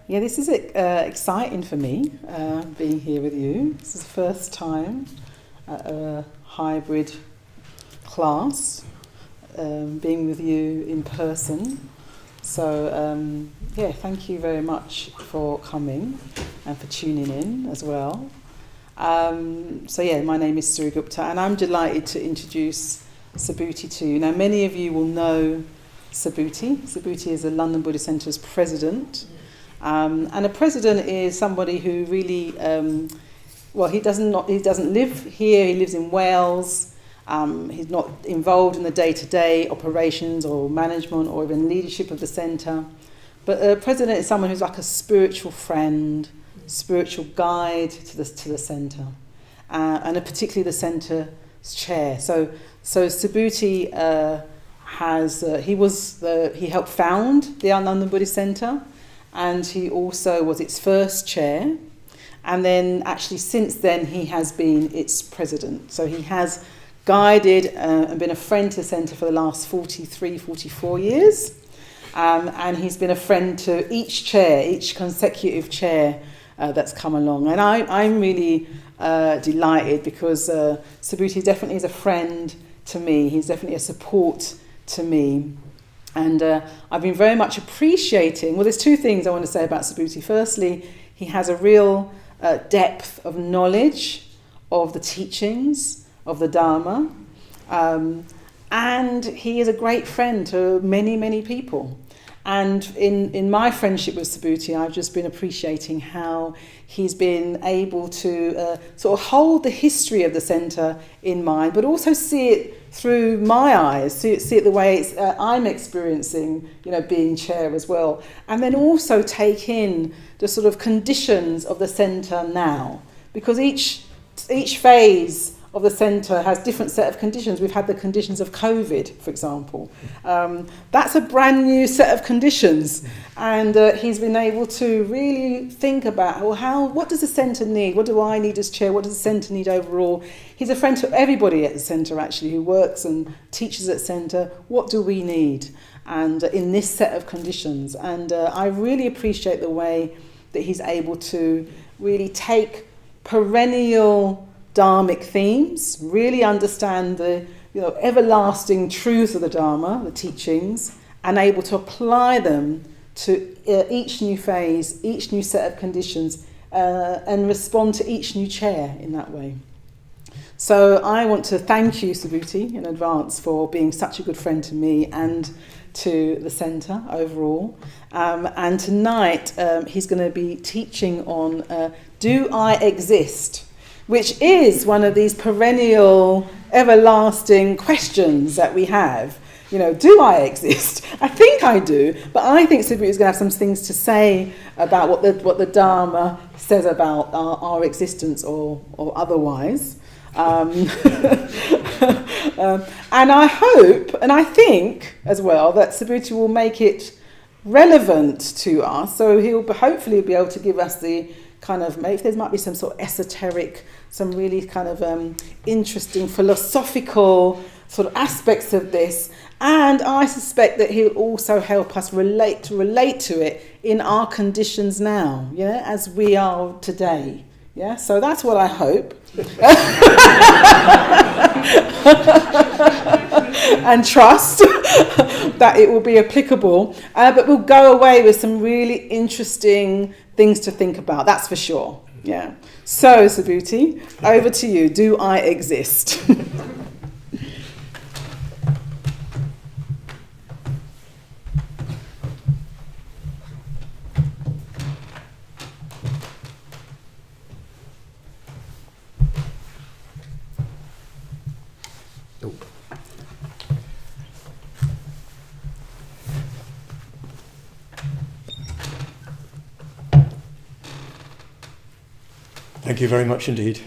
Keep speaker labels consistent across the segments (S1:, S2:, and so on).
S1: Yeah, this is exciting for me, being here with you. This is the first time at a hybrid class, being with you in person. So, thank you very much for coming and for tuning in as well. My name is Suri Gupta, and I'm delighted to introduce Subhuti to you. Now, many of you will know Subhuti. Subhuti is the London Buddhist Centre's president. And a president is somebody who really, he doesn't live here. He lives in Wales. He's not involved in the day-to-day operations or management or even leadership of the centre. But a president is someone who's like a spiritual friend, spiritual guide to the centre, and particularly the centre's chair. So Subhuti he helped found the London Buddhist Centre. And he also was its first chair. And then actually since then he has been its president. So he has guided and been a friend to the centre for the last 43, 44 years. And he's been a friend to each consecutive chair that's come along. And I'm really delighted because Subhuti definitely is a friend to me. He's definitely a support to me. And I've been very much appreciating, there's two things I want to say about Subhuti. Firstly, he has a real depth of knowledge of the teachings of the Dharma. And he is a great friend to many, many people. And in my friendship with Subhuti, I've just been appreciating how he's been able to sort of hold the history of the centre in mind, but also see it through my eyes, see it the way I'm experiencing, being chair as well. And then also take in the sort of conditions of the centre now. Because each phase of the centre has different set of conditions. We've had the conditions of COVID, for example. That's a brand new set of conditions. And he's been able to really think about, what does the centre need? What do I need as chair? What does the centre need overall? He's a friend to everybody at the centre, actually, who works and teaches at centre. What do we need? And in this set of conditions. And I really appreciate the way that he's able to really take perennial Dharmic themes, really understand the everlasting truth of the Dharma, the teachings, and able to apply them to each new phase, each new set of conditions, and respond to each new chair in that way. So I want to thank you, Subhuti, in advance for being such a good friend to me and to the centre overall. And tonight he's going to be teaching on Do I Exist?, which is one of these perennial, everlasting questions that we have. Do I exist? I think I do, but I think Subhuti is going to have some things to say about what the Dharma says about our existence or otherwise. And I hope, and I think as well, that Subhuti will make it relevant to us. So he'll hopefully be able to give us the kind of, maybe there might be some sort of esoteric, some really kind of interesting philosophical sort of aspects of this. And I suspect that he'll also help us relate to it in our conditions now, as we are today. Yeah, so that's what I hope. And trust that it will be applicable. But we'll go away with some really interesting things to think about, that's for sure. Yeah. So, Subhuti, over to you. Do I exist?
S2: Thank you very much indeed.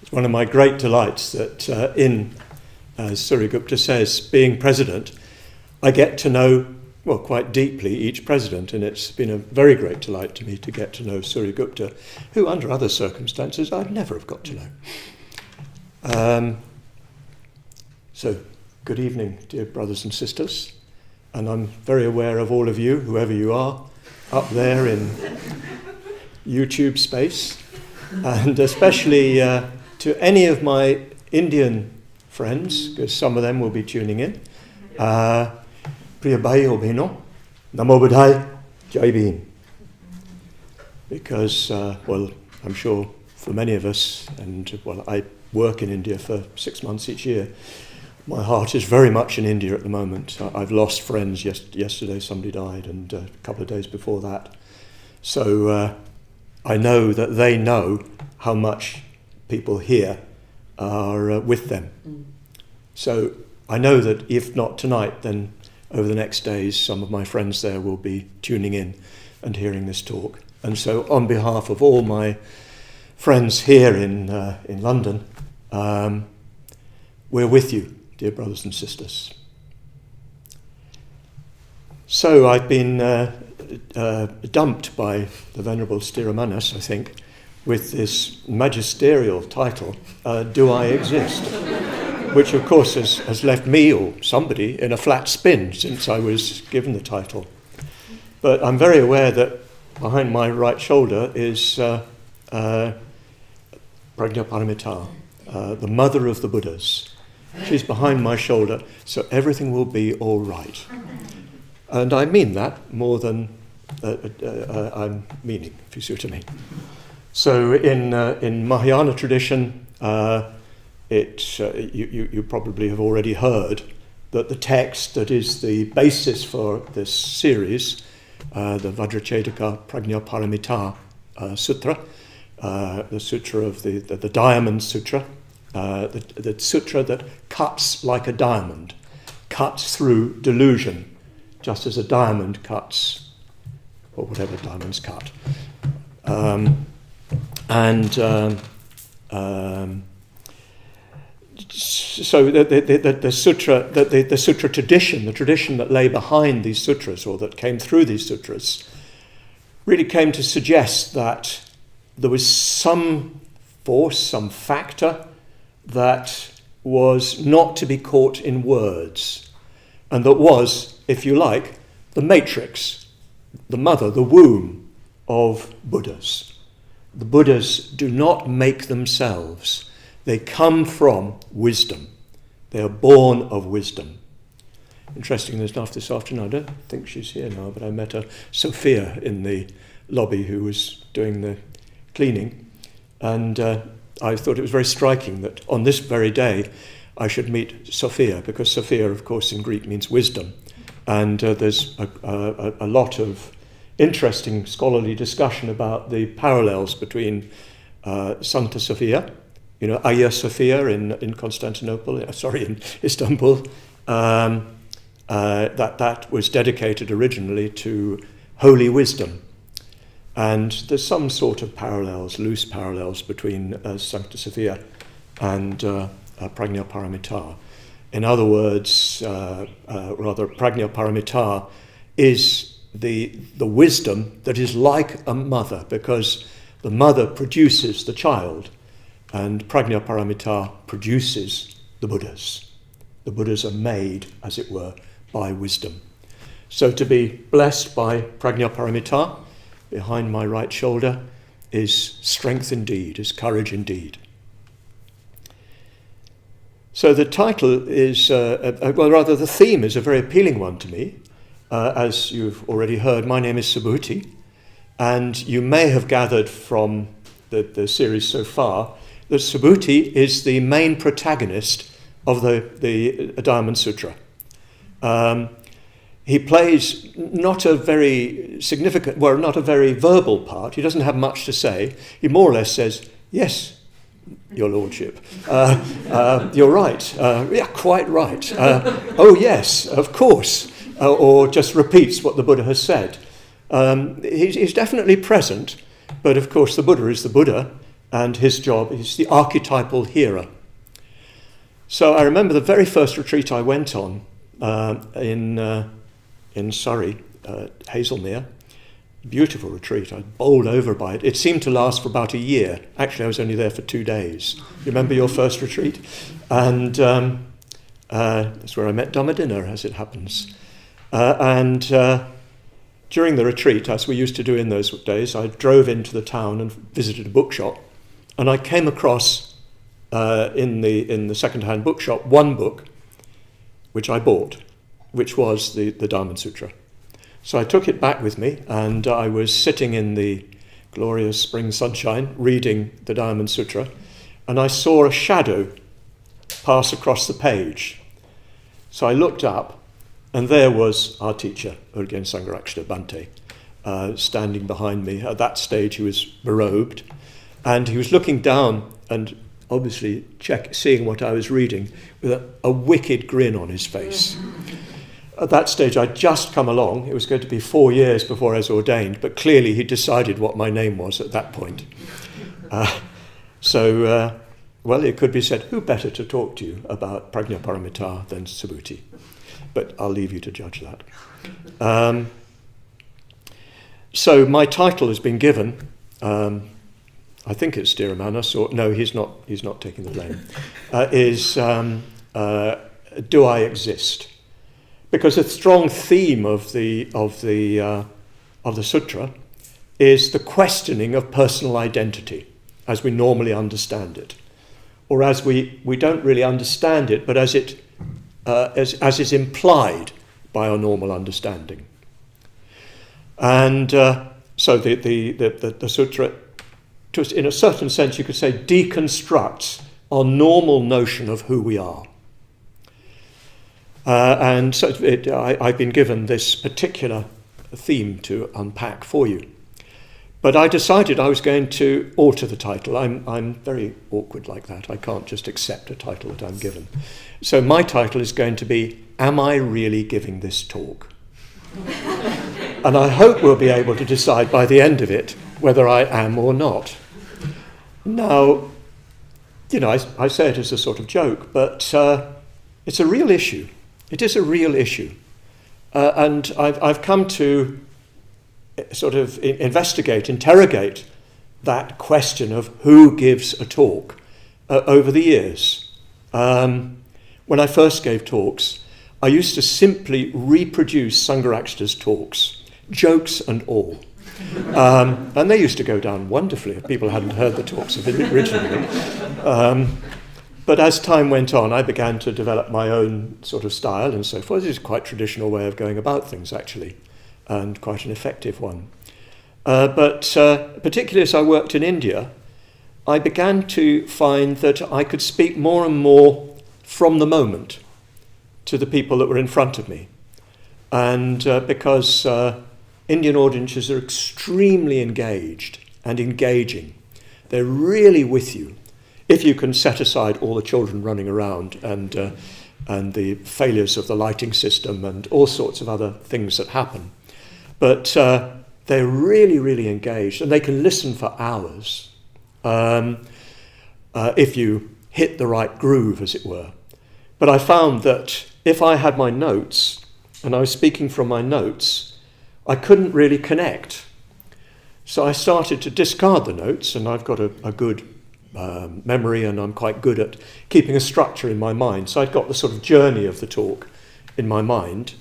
S2: It's one of my great delights that as Suri Gupta says, being president, I get to know, quite deeply each president, and it's been a very great delight to me to get to know Suri Gupta, who under other circumstances I'd never have got to know. So, good evening, dear brothers and sisters, and I'm very aware of all of you, whoever you are, up there in YouTube space, and especially to any of my Indian friends, because some of them will be tuning in. Priya Bhai or Bheno, Namo Buddhaya, Jai Bhim. Because, I'm sure for many of us, and I work in India for 6 months each year, my heart is very much in India at the moment. I've lost friends. Yesterday somebody died, and a couple of days before that. So I know that they know how much people here are with them. So I know that if not tonight, then over the next days, some of my friends there will be tuning in and hearing this talk. And so on behalf of all my friends here in London, we're with you, dear brothers and sisters. So I've been dumped by the Venerable Sthiramanas, I think, with this magisterial title, Do I Exist? Which of course has left me or somebody in a flat spin since I was given the title. But I'm very aware that behind my right shoulder is Prajnaparamita, the mother of the Buddhas. She's behind my shoulder, so everything will be all right. And I mean that more than I'm meaning, if you see what I mean. So in Mahayana tradition, you probably have already heard that the text that is the basis for this series, the Vajracchedika Prajnaparamita Sutra, the Sutra of the Diamond Sutra, the Sutra that cuts like a diamond, cuts through delusion, just as a diamond cuts, or whatever diamonds cut. So the sutra, the sutra tradition, the tradition that lay behind these sutras, or that came through these sutras, really came to suggest that there was some force, some factor that was not to be caught in words, and that was, if you like, the matrix, the mother, the womb of Buddhas. The Buddhas do not make themselves. They come from wisdom. They are born of wisdom. Interesting, there's enough this afternoon. I don't think she's here now, but I met a Sophia in the lobby who was doing the cleaning. And I thought it was very striking that on this very day I should meet Sophia, because Sophia, of course, in Greek means wisdom. And there's a lot of interesting scholarly discussion about the parallels between Santa Sophia, Hagia Sophia in Constantinople, in Istanbul, that was dedicated originally to holy wisdom. And there's some sort of parallels, loose parallels between Sancta Sophia and Prajnaparamita. In other words, Prajnaparamita is the wisdom that is like a mother, because the mother produces the child, and Prajnaparamita produces the Buddhas. The Buddhas are made, as it were, by wisdom. So to be blessed by Prajnaparamita behind my right shoulder is strength indeed, is courage indeed. So the title is, the theme is a very appealing one to me. As you've already heard, my name is Subhuti, and you may have gathered from the series so far that Subhuti is the main protagonist of the Diamond Sutra. He plays not a very significant, not a very verbal part. He doesn't have much to say. He more or less says, "Yes, Your Lordship. You're right. Yeah, quite right. Oh yes, of course." Or just repeats what the Buddha has said. He's definitely present, but of course the Buddha is the Buddha, and his job is the archetypal hearer. So I remember the very first retreat I went on in Surrey, Hazelmere. Beautiful retreat. I bowled over by it. It seemed to last for about a year. Actually, I was only there for 2 days. You remember your first retreat? And that's where I met Dhammadinna, as it happens. during the retreat, as we used to do in those days, I drove into the town and visited a bookshop, and I came across in the second-hand bookshop one book which I bought, which was the Dharma Sutra. So I took it back with me, and I was sitting in the glorious spring sunshine reading the Dharma Sutra, and I saw a shadow pass across the page. So I looked up, and there was our teacher, Urgen Sangharakshita Bhante, standing behind me. At that stage he was berobed, and he was looking down and obviously seeing what I was reading with a wicked grin on his face. At that stage I'd just come along. It was going to be 4 years before I was ordained, but clearly he decided what my name was at that point. Well, it could be said, who better to talk to you about Prajna Paramita than Subhuti? But I'll leave you to judge that. So my title has been given, I think it's Sthiramanas, or no, he's not taking the blame, is Do I Exist? Because a strong theme of the sutra is the questioning of personal identity as we normally understand it, or as we don't really understand it, but as is implied by our normal understanding. And so the sutra, in a certain sense, you could say, deconstructs our normal notion of who we are. And so I've been given this particular theme to unpack for you. But I decided I was going to alter the title. I'm very awkward like that. I can't just accept a title that I'm given. So my title is going to be, Am I Really Giving This Talk? And I hope we'll be able to decide by the end of it whether I am or not. Now, I say it as a sort of joke, but it's a real issue. It is a real issue. And I've come to sort of interrogate that question of who gives a talk over the years. When I first gave talks, I used to simply reproduce Sangharakshita's talks, jokes and all. And they used to go down wonderfully if people hadn't heard the talks originally. But as time went on, I began to develop my own sort of style and so forth. This is quite a traditional way of going about things, actually, and quite an effective one. But particularly as I worked in India, I began to find that I could speak more and more from the moment to the people that were in front of me. And because Indian audiences are extremely engaged and engaging. They're really with you. If you can set aside all the children running around and the failures of the lighting system and all sorts of other things that happen. But they're really, really engaged, and they can listen for hours if you hit the right groove, as it were. But I found that if I had my notes, and I was speaking from my notes, I couldn't really connect. So I started to discard the notes, and I've got a good memory, and I'm quite good at keeping a structure in my mind. So I'd got the sort of journey of the talk in my mind,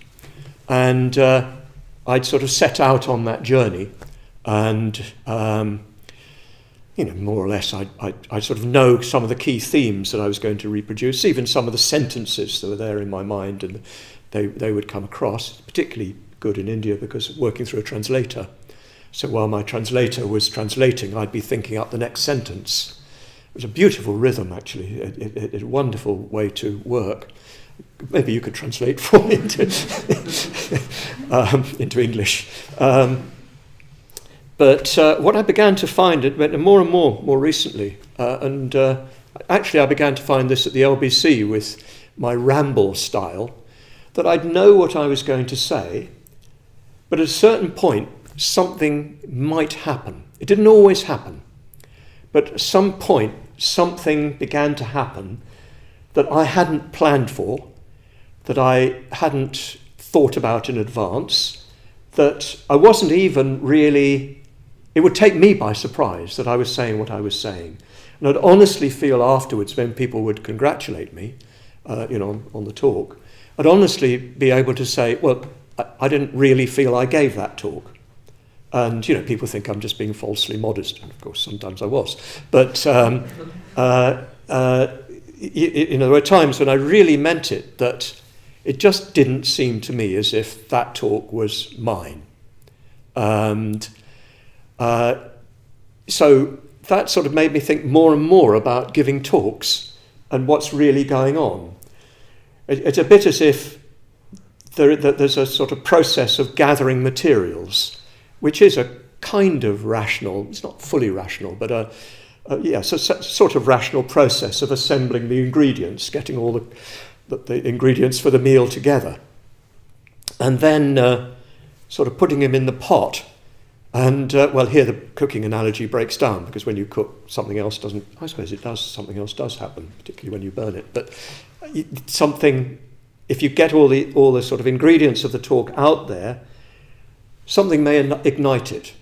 S2: and I'd sort of set out on that journey, and more or less I sort of know some of the key themes that I was going to reproduce, even some of the sentences that were there in my mind, and they would come across, particularly good in India because working through a translator. So while my translator was translating, I'd be thinking up the next sentence. It was a beautiful rhythm, actually, a wonderful way to work. Maybe you could translate for me into English. But what I began to find, it went more and more recently, actually I began to find this at the LBC with my ramble style, that I'd know what I was going to say, but at a certain point, something might happen. It didn't always happen, but at some point, something began to happen that I hadn't planned for, that I hadn't thought about in advance, that I wasn't even really, it would take me by surprise that I was saying what I was saying. And I'd honestly feel afterwards when people would congratulate me, on the talk, I'd honestly be able to say, well, I didn't really feel I gave that talk. And, people think I'm just being falsely modest. And of course, sometimes I was. But, there were times when I really meant it, that it just didn't seem to me as if that talk was mine. And so that sort of made me think more and more about giving talks and what's really going on. It's a bit as if there's a sort of process of gathering materials, which is a kind of rational, it's not fully rational, but it's a sort of rational process of assembling the ingredients, getting all the ingredients for the meal together, and then sort of putting them in the pot. And, here the cooking analogy breaks down, because when you cook, something else doesn't, I suppose it does, something else does happen, particularly when you burn it. But if you get all the sort of ingredients of the talk out there, something may ignite it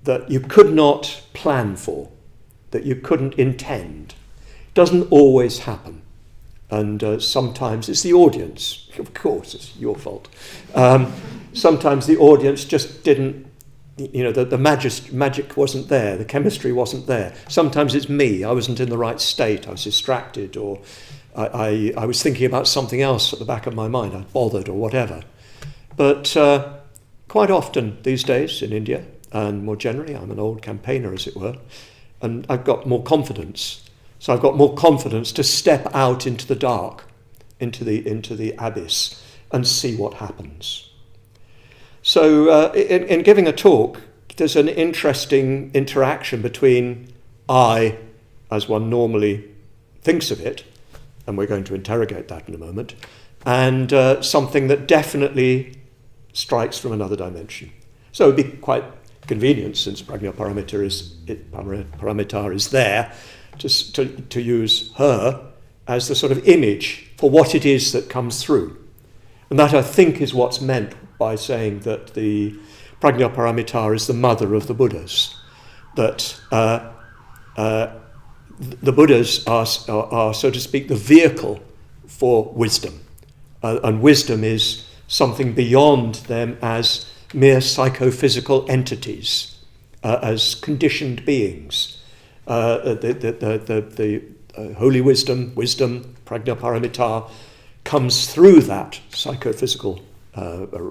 S2: that you could not plan for, that you couldn't intend. It doesn't always happen. And sometimes it's the audience. Of course, it's your fault. Sometimes the audience just didn't, the magic wasn't there, the chemistry wasn't there. Sometimes it's me. I wasn't in the right state. I was distracted, or I was thinking about something else at the back of my mind. I bothered, or whatever. But quite often these days in India, and more generally, I'm an old campaigner, as it were, and I've got more confidence. So I've got more confidence to step out into the dark, into the abyss, and see what happens. So in giving a talk, there's an interesting interaction between I, as one normally thinks of it, and we're going to interrogate that in a moment, and something that definitely strikes from another dimension. So it would be quite convenient, since Prajna Paramita is there, to use her as the sort of image for what it is that comes through. And that, I think, is what's meant by saying that the Prajna Paramita is the mother of the Buddhas. That the Buddhas are, so to speak, the vehicle for wisdom. And wisdom is something beyond them as mere psychophysical entities, as conditioned beings. The holy wisdom, Prajna Paramita, comes through that psychophysical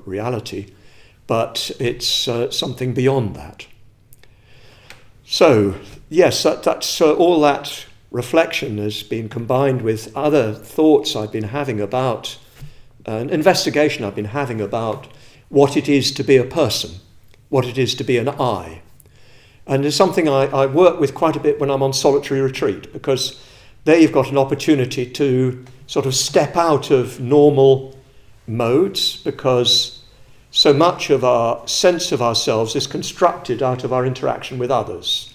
S2: reality, but it's something beyond that. So, yes, that's all that reflection has been combined with other thoughts I've been having about, an investigation I've been having about what it is to be a person, what it is to be an I. And it's something I work with quite a bit when I'm on solitary retreat, because there you've got an opportunity to sort of step out of normal modes, because so much of our sense of ourselves is constructed out of our interaction with others.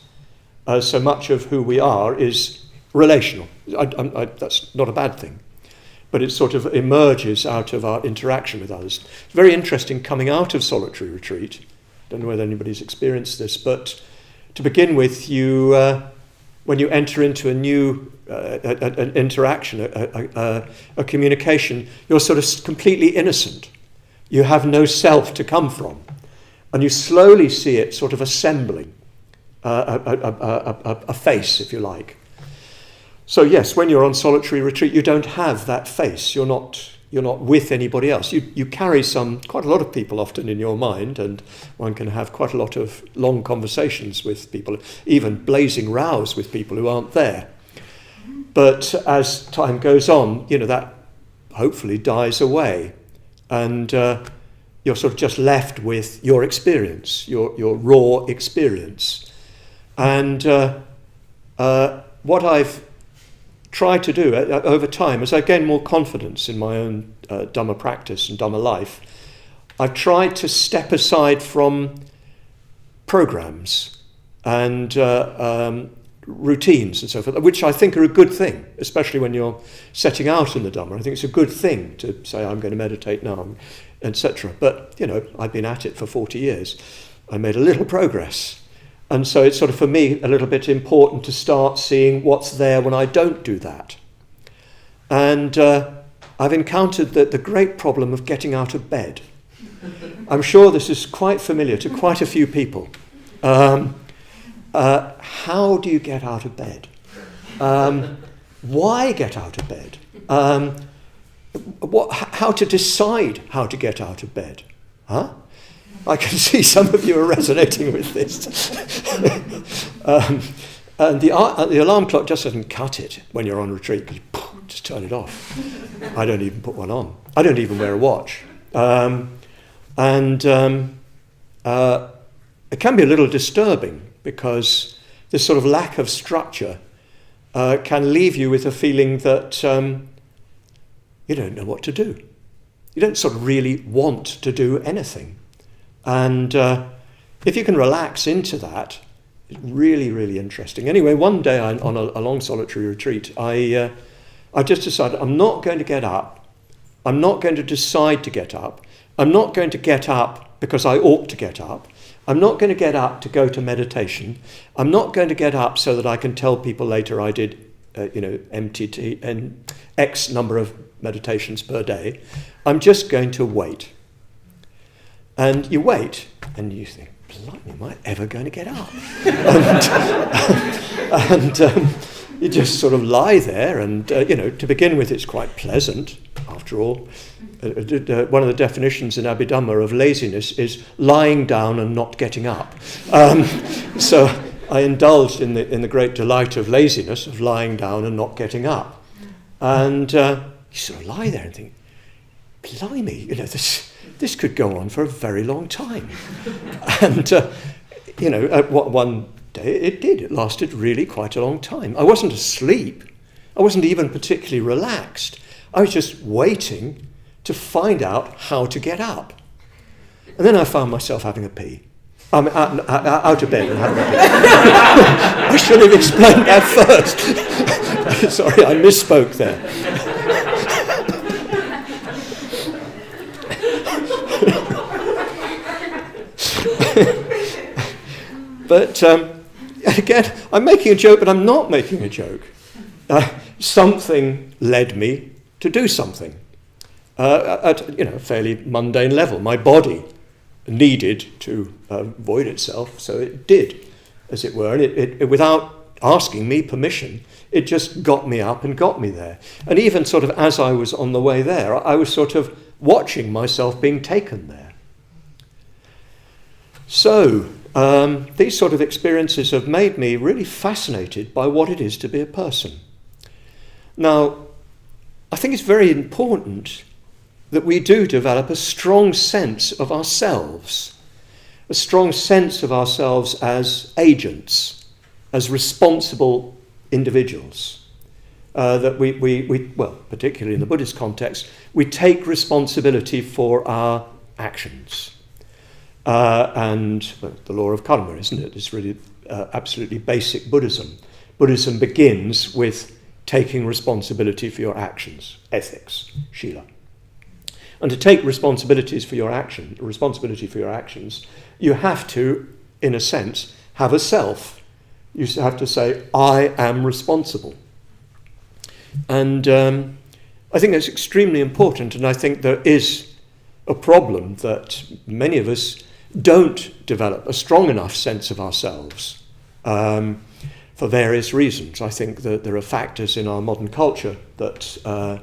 S2: So much of who we are is relational. That's not a bad thing, but it sort of emerges out of our interaction with others. It's very interesting coming out of solitary retreat. Don't know whether anybody's experienced this, but to begin with, when you enter into a new an interaction, a communication, you're sort of completely innocent. You have no self to come from. And you slowly see it sort of assembling a face, if you like. So yes, when you're on solitary retreat, you don't have that face. You're not with anybody else. You carry quite a lot of people often in your mind, and one can have quite a lot of long conversations with people, even blazing rows with people who aren't there. But as time goes on, that hopefully dies away, and you're sort of just left with your experience, your raw experience. And what I've tried to do over time, as I gain more confidence in my own Dhamma practice and Dhamma life, I've tried to step aside from programs and routines and so forth, which I think are a good thing, especially when you're setting out in the Dhamma. I think it's a good thing to say, I'm going to meditate now, etc. But, I've been at it for 40 years. I made a little progress. And so it's sort of, for me, a little bit important to start seeing what's there when I don't do that. And I've encountered the great problem of getting out of bed. I'm sure this is quite familiar to quite a few people. How do you get out of bed? Why get out of bed? How to decide how to get out of bed? Huh? I can see some of you are resonating with this. And the alarm clock just doesn't cut it when you're on retreat, because just turn it off. I don't even put one on. I don't even wear a watch. It can be a little disturbing, because this sort of lack of structure can leave you with a feeling that you don't know what to do. You don't sort of really want to do anything. And if you can relax into that, it's really, really interesting. Anyway, one day on a long solitary retreat, I just decided I'm not going to get up. I'm not going to decide to get up. I'm not going to get up because I ought to get up. I'm not going to get up to go to meditation. I'm not going to get up so that I can tell people later I did, MTT and X number of meditations per day. I'm just going to wait. And you wait, and you think, blimey, am I ever going to get up? and you just sort of lie there, and, to begin with, it's quite pleasant, after all. One of the definitions in Abhidhamma of laziness is lying down and not getting up. So I indulged in the great delight of laziness, of lying down and not getting up. And you sort of lie there and think, blimey, this could go on for a very long time. And, one day it did. It lasted really quite a long time. I wasn't asleep. I wasn't even particularly relaxed. I was just waiting to find out how to get up. And then I found myself having a pee. Out of bed and having a pee. I should have explained that first. Sorry, I misspoke there. But again, I'm making a joke, but I'm not making a joke. Something led me to do something at a fairly mundane level. My body needed to void itself, so it did, as it were, and it without asking me permission, it just got me up and got me there. And even sort of as I was on the way there, I was sort of watching myself being taken there. So these sort of experiences have made me really fascinated by what it is to be a person. Now, I think it's very important that we do develop a strong sense of ourselves, a strong sense of ourselves as agents, as responsible individuals. That we, particularly in the Buddhist context, we take responsibility for our actions. And the law of karma, isn't it? It's really absolutely basic Buddhism. Buddhism begins with taking responsibility for your actions, ethics, shila. And to take responsibility for your actions, you have to, in a sense, have a self. You have to say, I am responsible. And I think that's extremely important, and I think there is a problem that many of us don't develop a strong enough sense of ourselves for various reasons. I think that there are factors in our modern culture that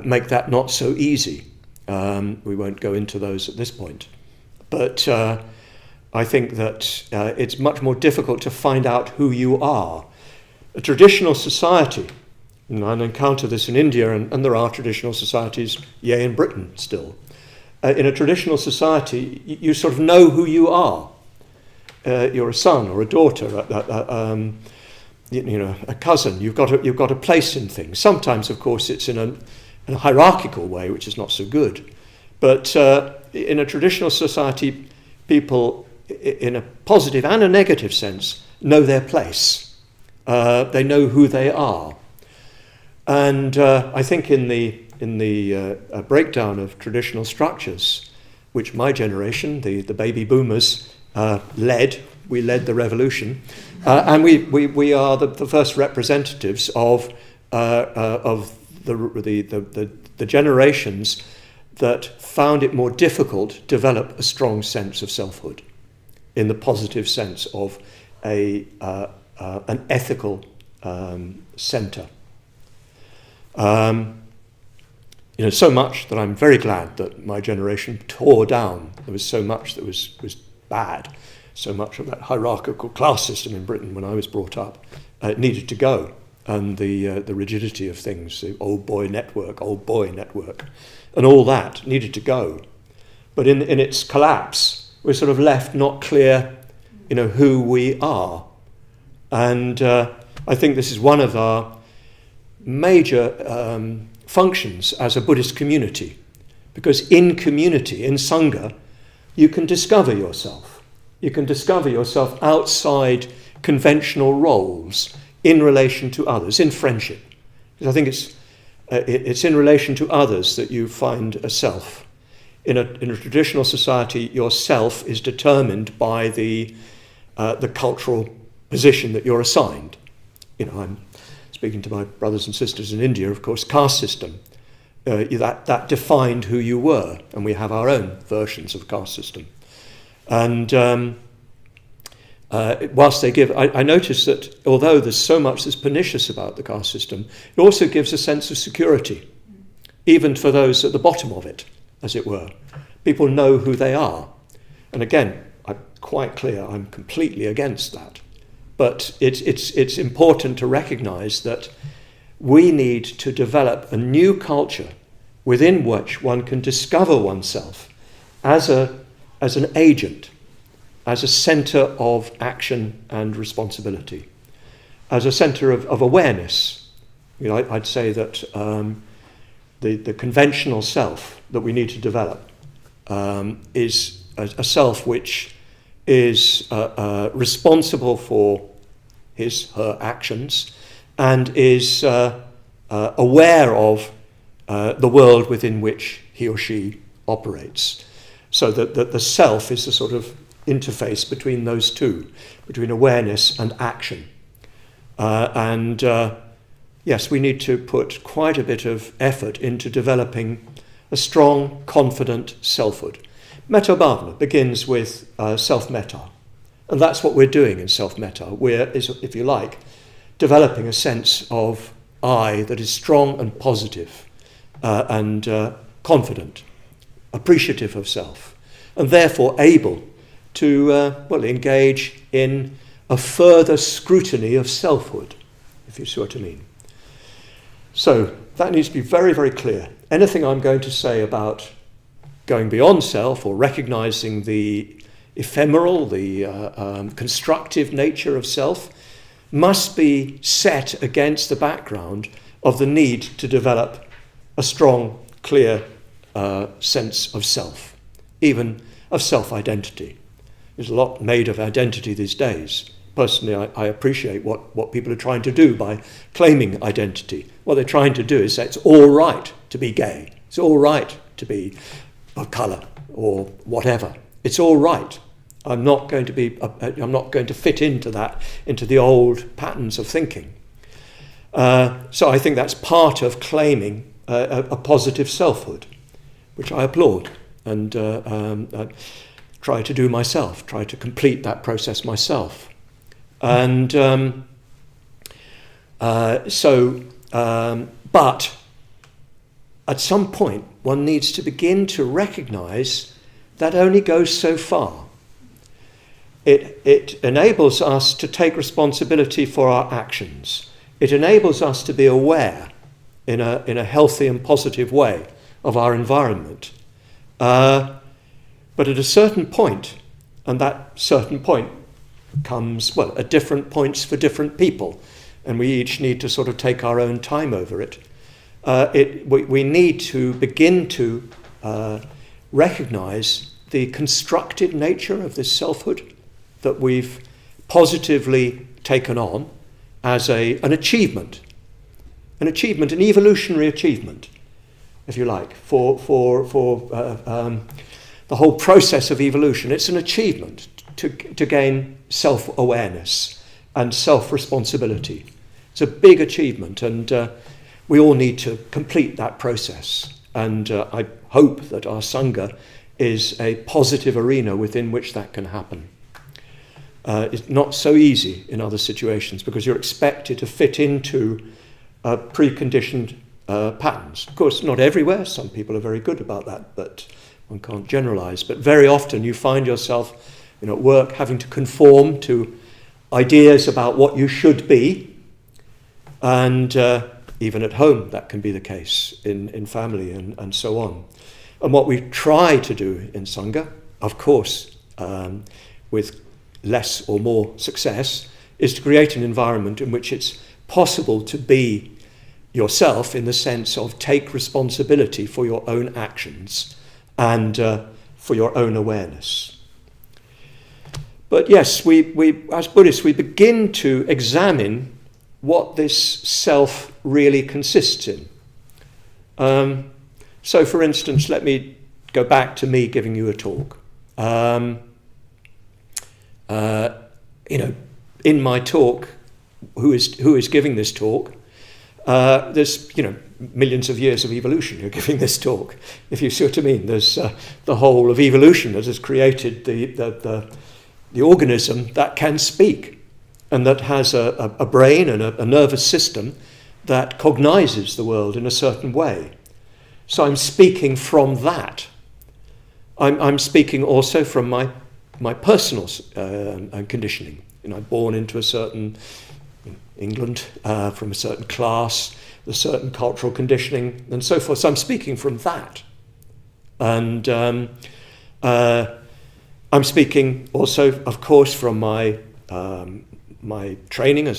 S2: make that not so easy. We won't go into those at this point. But I think that it's much more difficult to find out who you are. A traditional society, and I encounter this in India, and there are traditional societies, in Britain still. In a traditional society, you sort of know who you are. You're a son or a daughter, a cousin. You've got a place in things. Sometimes, of course, it's in a hierarchical way, which is not so good. But in a traditional society, people, in a positive and a negative sense, know their place. They know who they are. And I think in the breakdown of traditional structures, which my generation, the baby boomers, led the revolution, and we are the first representatives of the generations that found it more difficult to develop a strong sense of selfhood, in the positive sense of an ethical centre. So much that I'm very glad that my generation tore down. There was so much that was bad, so much of that hierarchical class system in Britain when I was brought up needed to go, and the rigidity of things, the old boy network, and all that needed to go. But in its collapse, we're sort of left not clear, who we are. And I think this is one of our major functions as a Buddhist community, because in community, in Sangha, you can discover yourself. You can discover yourself outside conventional roles in relation to others, in friendship. Because I think it's in relation to others that you find a self. In a traditional society, your self is determined by the cultural position that you're assigned. I'm speaking to my brothers and sisters in India, of course, caste system. That defined who you were, and we have our own versions of caste system. And whilst they give, I notice that although there's so much that's pernicious about the caste system, it also gives a sense of security, even for those at the bottom of it, as it were. People know who they are. And again, I'm quite clear, I'm completely against that. But it's important to recognise that we need to develop a new culture within which one can discover oneself as an agent, as a centre of action and responsibility, as a centre of awareness. I'd say that the conventional self that we need to develop is a self which is responsible for her actions and is aware of the world within which he or she operates. So that the self is the sort of interface between those two, between awareness and action. Yes, we need to put quite a bit of effort into developing a strong, confident selfhood. Metta bhavana begins with self-metta. And that's what we're doing in self-metta. We're, if you like, developing a sense of I that is strong and positive and confident, appreciative of self, and therefore able to engage in a further scrutiny of selfhood, if you see what I mean. So that needs to be very, very clear. Anything I'm going to say about going beyond self or recognizing the ephemeral, the constructive nature of self must be set against the background of the need to develop a strong, clear sense of self, even of self-identity. There's a lot made of identity these days. Personally, I appreciate what people are trying to do by claiming identity. What they're trying to do is say it's all right to be gay. It's all right to be of colour or whatever. It's all right. I'm not going to fit into that, into the old patterns of thinking. So I think that's part of claiming a positive selfhood, which I applaud and try to do myself, try to complete that process myself. And but at some point one needs to begin to recognise that only goes so far. It enables us to take responsibility for our actions. It enables us to be aware in a healthy and positive way of our environment. But at a certain point, and that certain point comes, at different points for different people, and we each need to sort of take our own time over it. We need to begin to recognise the constructed nature of this selfhood that we've positively taken on as an achievement, an evolutionary achievement, if you like, for the whole process of evolution. It's an achievement to gain self-awareness and self-responsibility. It's a big achievement, and we all need to complete that process. And I hope that our Sangha is a positive arena within which that can happen. It's not so easy in other situations because you're expected to fit into preconditioned patterns. Of course, not everywhere. Some people are very good about that, but one can't generalize. But very often you find yourself, at work having to conform to ideas about what you should be, and even at home that can be the case in family and so on. And what we try to do in Sangha, of course, with less or more success, is to create an environment in which it's possible to be yourself in the sense of take responsibility for your own actions and for your own awareness. But yes, we as Buddhists, we begin to examine what this self really consists in. So, for instance, let me go back to me giving you a talk. In my talk, who is giving this talk? There's millions of years of evolution. You're giving this talk, if you see what I mean. There's the whole of evolution that has created the organism that can speak and that has a brain and a nervous system that cognizes the world in a certain way. So I'm speaking from that. I'm speaking also from my personal conditioning. I'm born into a certain England, from a certain class, a certain cultural conditioning, and so forth. So I'm speaking from that. And I'm speaking also, of course, from my training I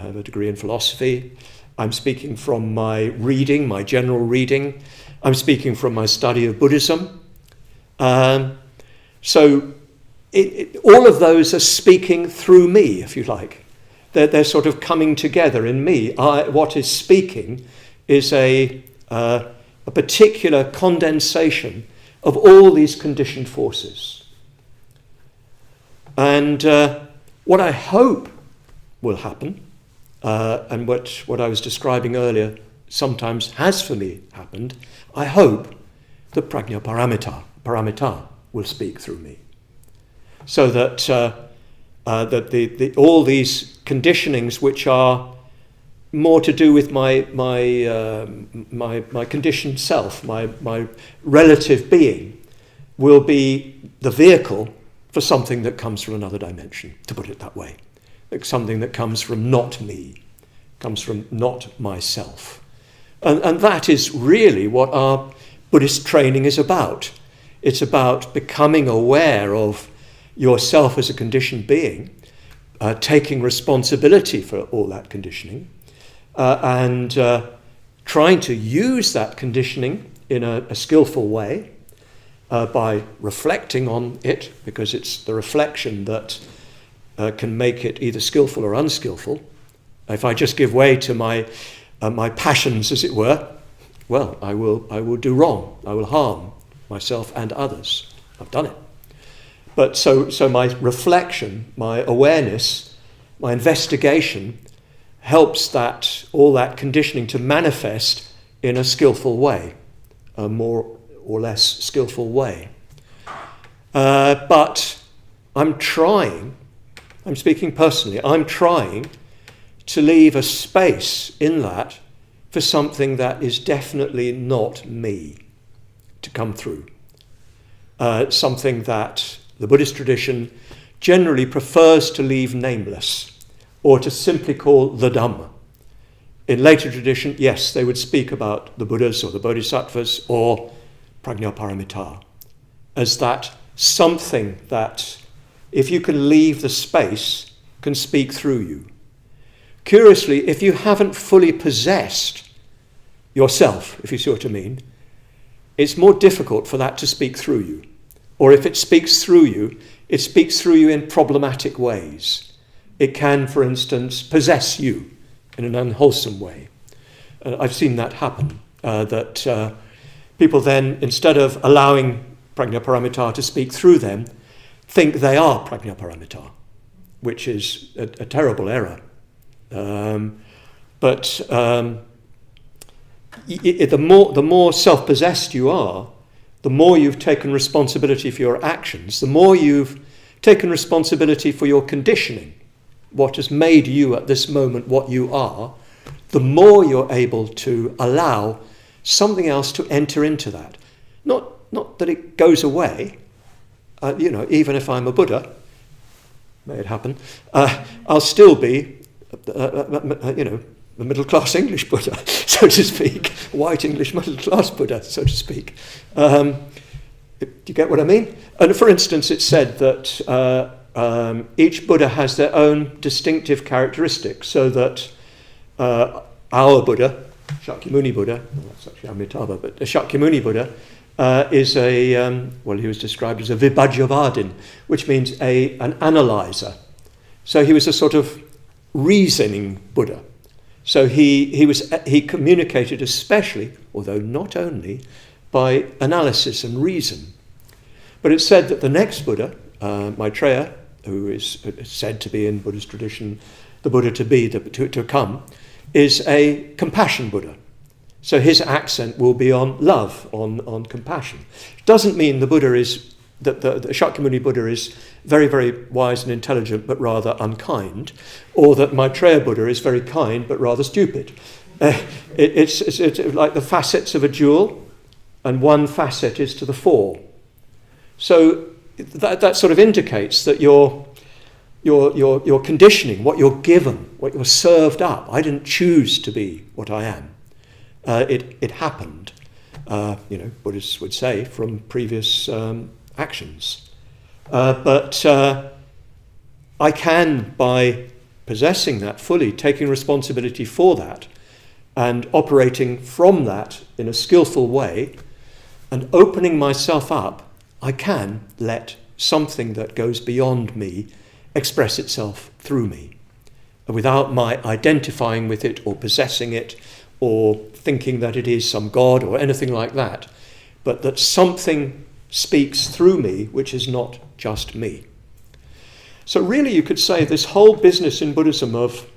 S2: have a degree in philosophy. I'm speaking from my reading, my general reading. I'm speaking from my study of Buddhism. So all of those are speaking through me, if you like. They're sort of coming together in me. What is speaking is a particular condensation of all these conditioned forces. And what I hope will happen, and what I was describing earlier sometimes has for me happened, I hope that prajna paramita will speak through me. So that that all these conditionings which are more to do with my conditioned self, my relative being, will be the vehicle for something that comes from another dimension, to put it that way. Like something that comes from not me, comes from not myself. And that is really what our Buddhist training is about. It's about becoming aware of yourself as a conditioned being, taking responsibility for all that conditioning, and trying to use that conditioning in a skillful way by reflecting on it, because it's the reflection that can make it either skillful or unskillful. If I just give way to my passions, as it were, well, I will do wrong. I will harm myself and others. I've done it. But so my reflection, my awareness, my investigation helps all that conditioning to manifest in a skillful way, a more or less skillful way. But I'm speaking personally, I'm trying to leave a space in that for something that is definitely not me to come through. Something that the Buddhist tradition generally prefers to leave nameless, or to simply call the Dhamma. In later tradition, yes, they would speak about the Buddhas or the Bodhisattvas or prajna paramita as that something that, if you can leave the space, can speak through you. Curiously, if you haven't fully possessed yourself, if you see what I mean, it's more difficult for that to speak through you. Or if it speaks through you, it speaks through you in problematic ways. It can, for instance, possess you in an unwholesome way. I've seen that happen, that people then, instead of allowing prajna paramita to speak through them, think they are prajna paramita, which is a terrible error. But the more self-possessed you are, the more you've taken responsibility for your actions, the more you've taken responsibility for your conditioning, what has made you at this moment what you are, the more you're able to allow something else to enter into that. Not that it goes away. Even if I'm a Buddha, may it happen, I'll still be, a middle-class English Buddha, so to speak, white English middle-class Buddha, so to speak. Do you get what I mean? And for instance, it's said that each Buddha has their own distinctive characteristics, so that our Buddha, Shakyamuni Buddha, well, that's actually Amitabha, but the Shakyamuni Buddha is he was described as a vibhajyavadin, which means an analyzer. So he was a sort of reasoning Buddha. So he communicated especially, although not only, by analysis and reason. But it's said that the next Buddha, Maitreya, who is said to be in Buddhist tradition the Buddha to come, is a compassion Buddha. So his accent will be on love, on compassion. Doesn't mean the Buddha is that the Shakyamuni Buddha is very, very wise and intelligent, but rather unkind, or that Maitreya Buddha is very kind, but rather stupid. It's like the facets of a jewel, and one facet is to the fore. So that sort of indicates that your conditioning, what you're given, what you're served up. I didn't choose to be what I am. It happened, Buddhists would say, from previous actions. But I can, by possessing that fully, taking responsibility for that, and operating from that in a skillful way, and opening myself up, I can let something that goes beyond me express itself through me, without my identifying with it or possessing it or thinking that it is some god or anything like that, but that something speaks through me which is not just me. So really you could say this whole business in Buddhism of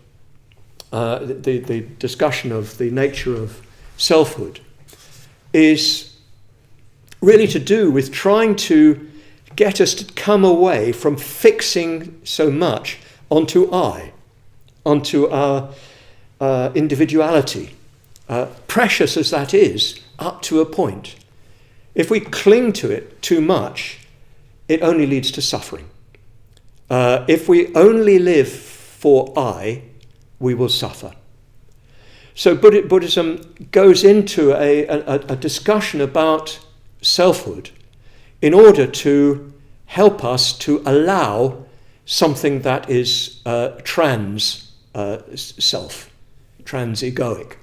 S2: the discussion of the nature of selfhood is really to do with trying to get us to come away from fixing so much onto onto our individuality, precious as that is, up to a point. If we cling to it too much, it only leads to suffering. If we only live for I, we will suffer. So Buddhism goes into a discussion about selfhood in order to help us to allow something that is trans-self, trans-egoic,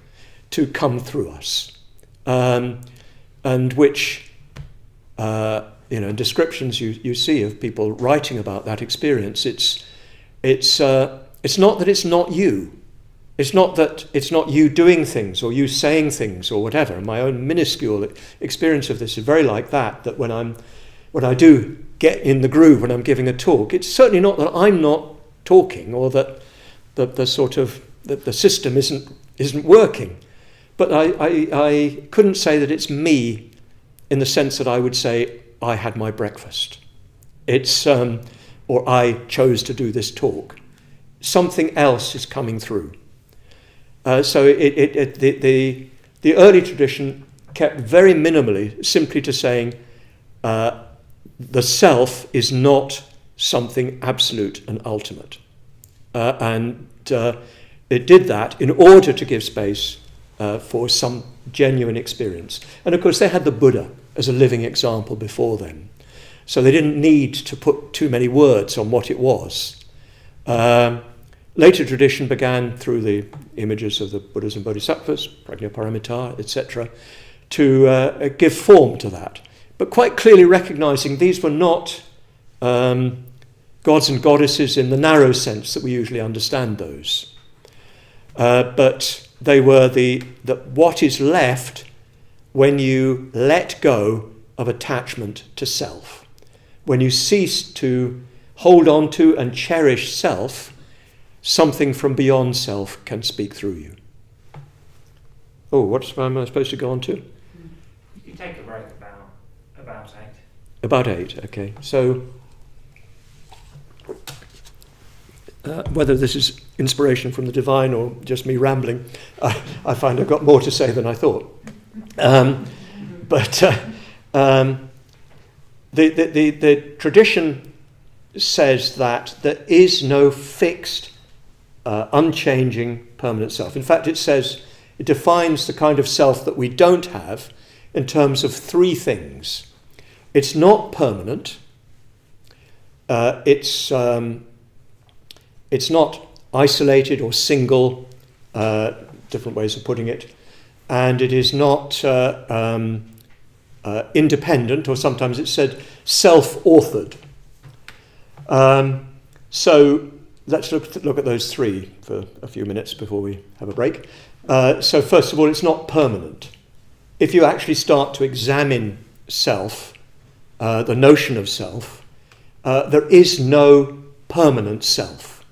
S2: to come through us. And which, in descriptions you see of people writing about that experience, it's not that it's not you. It's not that it's not you doing things or you saying things or whatever. My own minuscule experience of this is very like that when I do get in the groove when I'm giving a talk, it's certainly not that I'm not talking or that the system isn't working. But I couldn't say that it's me in the sense that I would say I had my breakfast. It's or I chose to do this talk. Something else is coming through. So the early tradition kept very minimally, simply to saying the self is not something absolute and ultimate. And it did that in order to give space for some genuine experience. And of course they had the Buddha as a living example before them. So they didn't need to put too many words on what it was. Later tradition began through the images of the Buddhas and Bodhisattvas, Prajnaparamita, etc., to give form to that. But quite clearly recognizing these were not gods and goddesses in the narrow sense that we usually understand those. But they were the what is left when you let go of attachment to self. When you cease to hold on to and cherish self, something from beyond self can speak through you. what am I supposed to go on to?
S3: You take a break about 8.
S2: About 8, okay. So, whether this is inspiration from the divine or just me rambling, I find I've got more to say than I thought. The tradition says that there is no fixed, unchanging, permanent self. In fact, it defines the kind of self that we don't have in terms of 3 things. It's not permanent. It's not isolated or single, different ways of putting it, and it is not independent, or sometimes it's said self-authored. So let's look at those 3 for a few minutes before we have a break. So first of all, it's not permanent. If you actually start to examine self, the notion of self, there is no permanent self.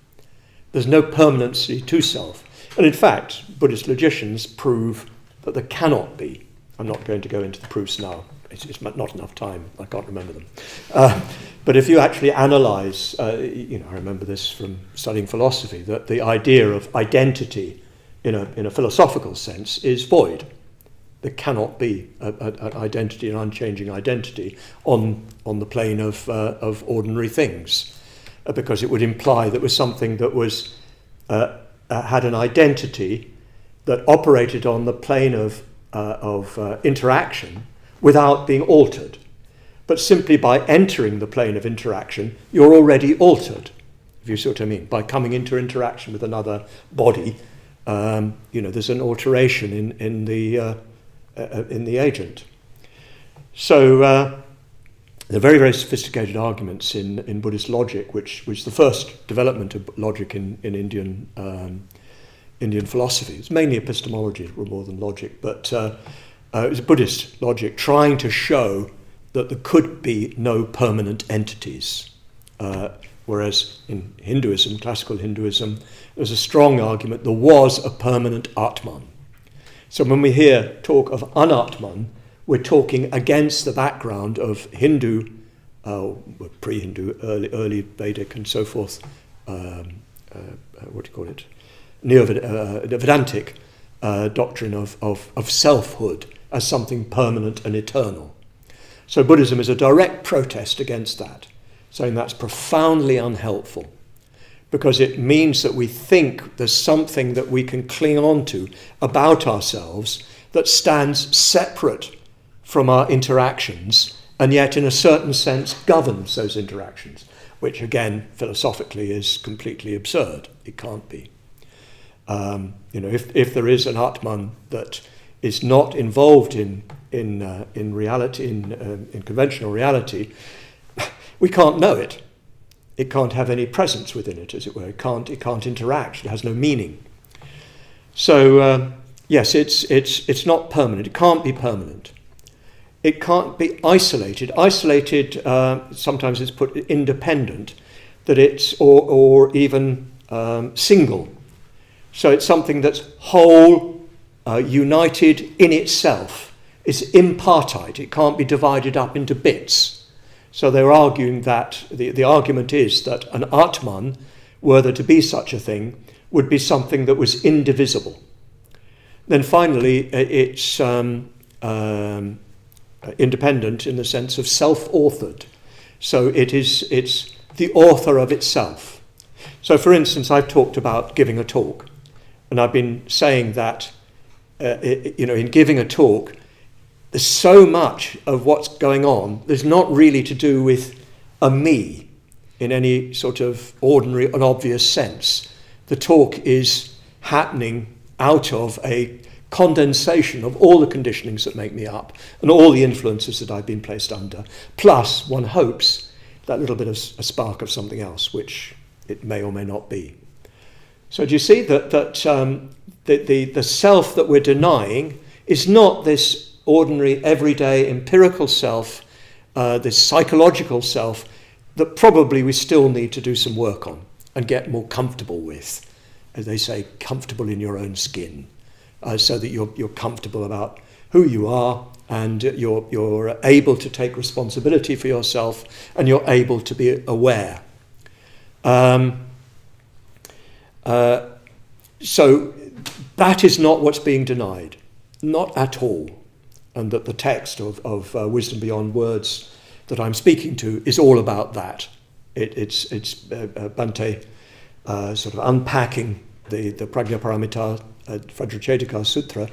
S2: There's no permanency to self. And in fact, Buddhist logicians prove that there cannot be. I'm not going to go into the proofs now. It's not enough time. I can't remember them. But if you actually analyse, I remember this from studying philosophy, that the idea of identity in a philosophical sense is void. There cannot be an identity, an unchanging identity on the plane of ordinary things. Because it would imply that was something that was had an identity that operated on the plane of interaction without being altered. But simply by entering the plane of interaction, you're already altered, if you see what I mean. By coming into interaction with another body, there's an alteration in the agent. So there are very, very sophisticated arguments in Buddhist logic, which was the first development of logic in Indian philosophy. It's mainly epistemology, more than logic, but it was Buddhist logic trying to show that there could be no permanent entities. Whereas in Hinduism, classical Hinduism, there was a strong argument there was a permanent Atman. So when we hear talk of Anatman, we're talking against the background of Hindu, pre-Hindu, early Vedic and so forth, Neo-Vedantic doctrine of selfhood as something permanent and eternal. So Buddhism is a direct protest against that, saying that's profoundly unhelpful, because it means that we think there's something that we can cling on to about ourselves that stands separate from our interactions, and yet in a certain sense governs those interactions, which again philosophically is completely absurd. It can't be. If there is an Atman that is not involved in reality, in conventional reality, we can't know it. It can't have any presence within it, as it were. It can't interact. It has no meaning. So yes, it's not permanent. It can't be permanent. It can't be isolated. Isolated, sometimes it's put independent, that it's or even single. So it's something that's whole, united in itself. It's impartite. It can't be divided up into bits. So they're arguing that the argument is that an Atman, were there to be such a thing, would be something that was indivisible. Then finally, it's independent in the sense of self-authored. So it's the author of itself. So for instance, I've talked about giving a talk, and I've been saying that in giving a talk, there's so much of what's going on that's not really to do with a me in any sort of ordinary and obvious sense. The talk is happening out of a condensation of all the conditionings that make me up and all the influences that I've been placed under, plus one hopes that little bit of a spark of something else, which it may or may not be. So do you see that the self that we're denying is not this ordinary, everyday, empirical self, this psychological self that probably we still need to do some work on and get more comfortable with. As they say, comfortable in your own skin. so that you're comfortable about who you are, and you're able to take responsibility for yourself, and you're able to be aware. So that is not what's being denied, not at all. And that the text of Wisdom Beyond Words that I'm speaking to is all about that. It's Bhante sort of unpacking the Prajnaparamita Vajracchedika Sutra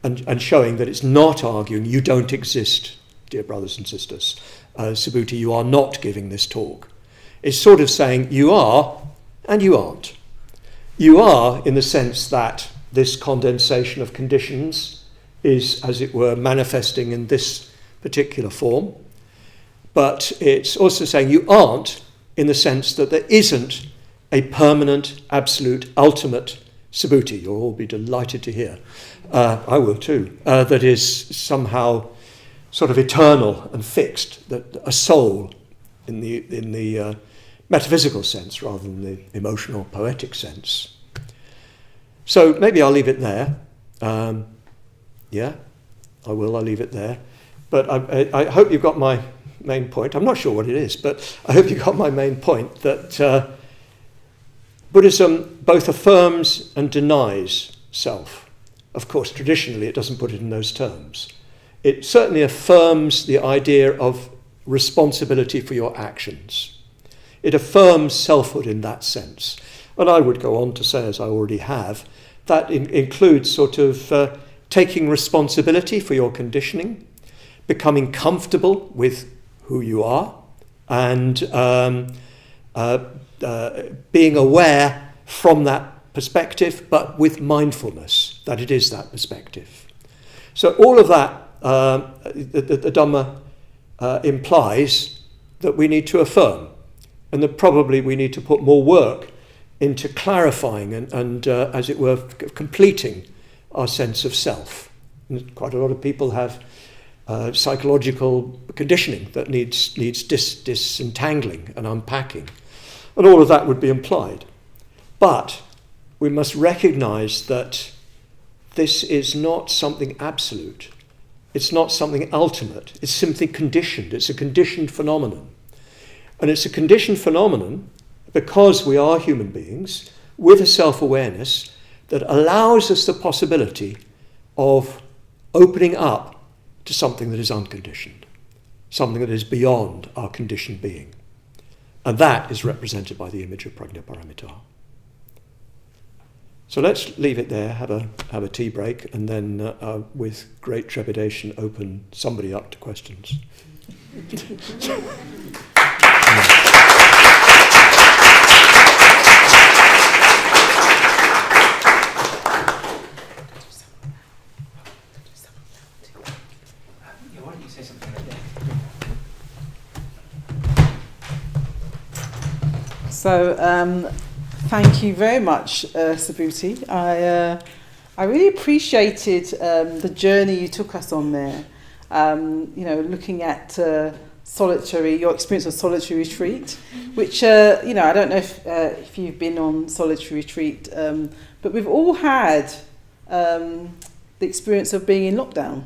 S2: and showing that it's not arguing you don't exist, dear brothers and sisters. Subhuti, you are not giving this talk. It's sort of saying you are and you aren't. You are in the sense that this condensation of conditions is, as it were, manifesting in this particular form. But it's also saying you aren't in the sense that there isn't a permanent, absolute, ultimate Subhuti. You'll all be delighted to hear. I will too. That is somehow sort of eternal and fixed, that a soul in the metaphysical sense rather than the emotional, poetic sense. So maybe I'll leave it there. Yeah, I'll leave it there. But I hope you've got my main point. I'm not sure what it is, but I hope you got my main point, that Buddhism both affirms and denies self. Of course, traditionally it doesn't put it in those terms. It certainly affirms the idea of responsibility for your actions. It affirms selfhood in that sense. And I would go on to say, as I already have, that includes sort of taking responsibility for your conditioning, becoming comfortable with who you are, and being aware from that perspective, but with mindfulness that it is that perspective. So all of that, the Dhamma implies that we need to affirm, and that probably we need to put more work into clarifying and as it were, completing our sense of self. And quite a lot of people have psychological conditioning that needs disentangling and unpacking. And all of that would be implied. But we must recognize that this is not something absolute. It's not something ultimate. It's simply conditioned. It's a conditioned phenomenon. And it's a conditioned phenomenon because we are human beings with a self-awareness that allows us the possibility of opening up to something that is unconditioned, something that is beyond our conditioned being. And that is represented by the image of Prajnaparamita. So let's leave it there, have a tea break, and then with great trepidation open somebody up to questions.
S3: Why don't you say something?
S1: So, thank you very much, Subhuti. I really appreciated the journey you took us on there. Looking at your experience of solitary retreat, which I don't know if you've been on solitary retreat, but we've all had the experience of being in lockdown.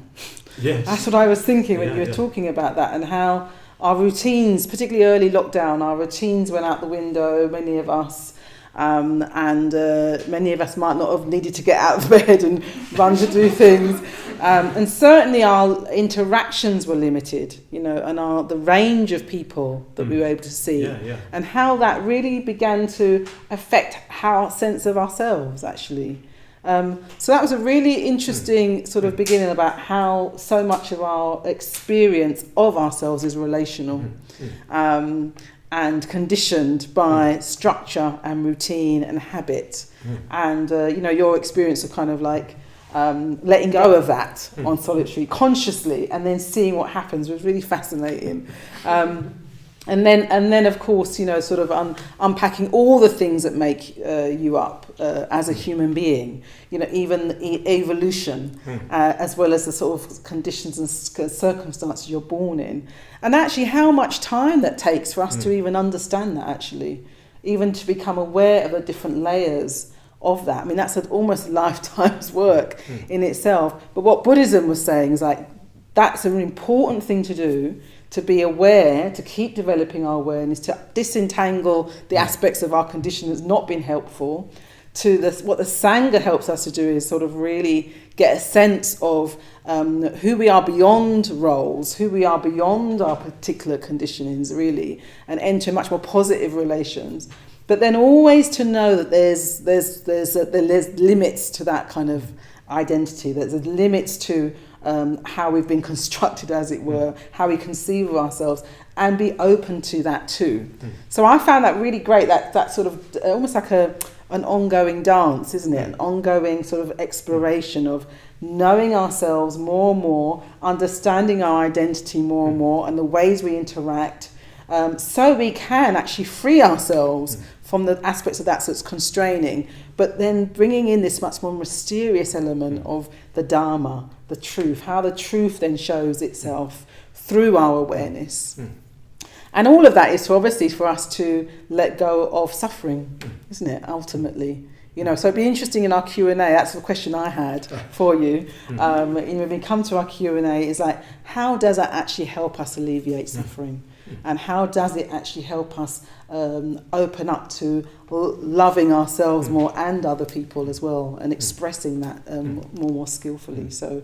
S2: Yes.
S1: That's what I was thinking when you were talking about that, and how our routines, particularly early lockdown, our routines went out the window, many of us, and many of us might not have needed to get out of bed and run to do things. And certainly our interactions were limited, and the range of people that we were able to see, and how that really began to affect our sense of ourselves, actually. So that was a really interesting sort of beginning about how so much of our experience of ourselves is relational and conditioned by structure and routine and habit. And, your experience of kind of like letting go of that on solitary consciously and then seeing what happens was really fascinating. And then, of course, sort of unpacking all the things that make you up as a human being, even evolution, as well as the sort of conditions and circumstances you're born in. And actually how much time that takes for us to even understand that, actually, even to become aware of the different layers of that. I mean, that's almost a lifetime's work in itself. But what Buddhism was saying is like, that's an important thing to do, to be aware, to keep developing our awareness, to disentangle the aspects of our condition that's not been helpful. What the Sangha helps us to do is sort of really get a sense of who we are beyond roles, who we are beyond our particular conditionings, really, and enter much more positive relations. But then always to know that there's limits to that kind of identity. There's limits to how we've been constructed, as it were, how we conceive of ourselves, and be open to that too. So I found that really great. That sort of almost like an ongoing dance, isn't it? An ongoing sort of exploration of knowing ourselves more and more, understanding our identity more and more, and the ways we interact, so we can actually free ourselves from the aspects of that that's constraining, but then bringing in this much more mysterious element of the Dharma, the truth, how the truth then shows itself through our awareness. And all of that is obviously for us to let go of suffering, isn't it, ultimately? You know, so it'd be interesting in our Q&A, that's the question I had for you. When we come to our Q&A, is like, how does that actually help us alleviate suffering? And how does it actually help us open up to loving ourselves more and other people as well, and expressing that more skillfully? So